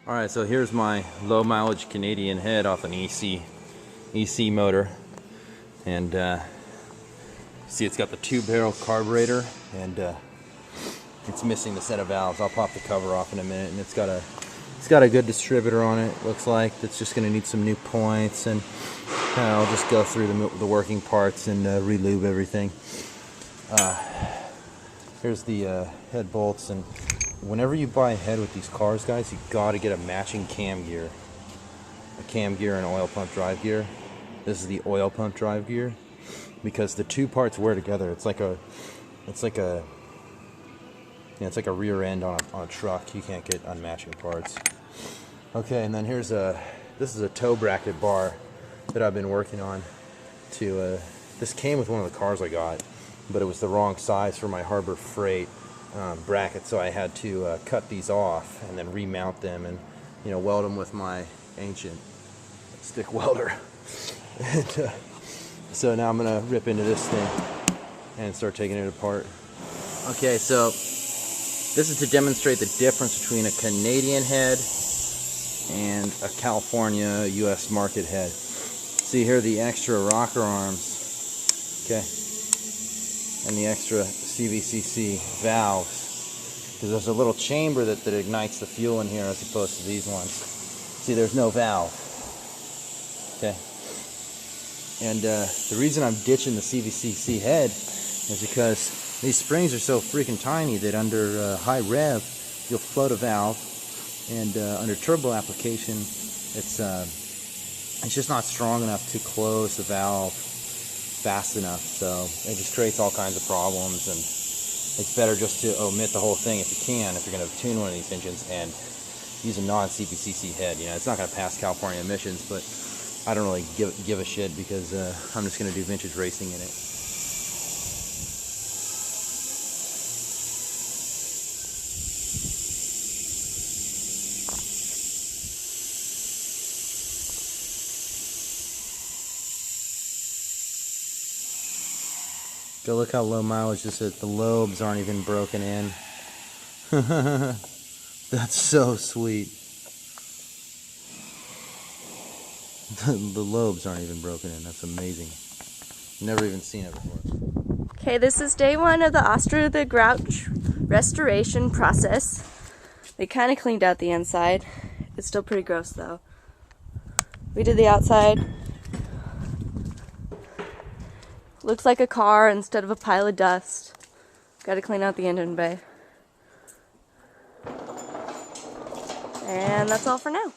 Alright, so here's my low mileage Canadian head off an EC motor. And see, it's got the 2-barrel carburetor, and it's missing the set of valves. I'll pop the cover off in a minute, and it's got a good distributor on it. Looks like it's just going to need some new points, and I'll just go through the working parts and re-lube everything. Here's the head bolts, and whenever you buy a head with these cars, guys, you got to get a matching cam gear. A cam gear and oil pump drive gear. This is the oil pump drive gear, because the two parts wear together. It's like a rear end on a truck. You can't get unmatching parts. Okay, and then here's this is a tow bracket bar that I've been working on. This came with one of the cars I got, but it was the wrong size for my Harbor Freight bracket, so I had to cut these off and then remount them and weld them with my ancient stick welder. And, so now I'm gonna rip into this thing and start taking it apart. Okay, so this is to demonstrate the difference between a Canadian head and a California US market head. See here, the extra rocker arms, okay, and the extra CVCC valves, because there's a little chamber that ignites the fuel in here as opposed to these ones. See, there's no valve. Okay, and the reason I'm ditching the CVCC head is because these springs are so freaking tiny that under high rev you'll float a valve, and under turbo application it's just not strong enough to close the valve fast enough, so it just creates all kinds of problems. And it's better just to omit the whole thing if you can, if you're going to tune one of these engines, and use a non-CVCC head. It's not going to pass California emissions, but I don't really give a shit, because I'm just going to do vintage racing in it. Go look how low mileage this is. The lobes aren't even broken in. That's so sweet. The lobes aren't even broken in. That's amazing. Never even seen it before. Okay, this is day 1 of the Ostra the Grouch restoration process. They kind of cleaned out the inside. It's still pretty gross though. We did the outside. Looks like a car instead of a pile of dust. Got to clean out the engine bay. And that's all for now.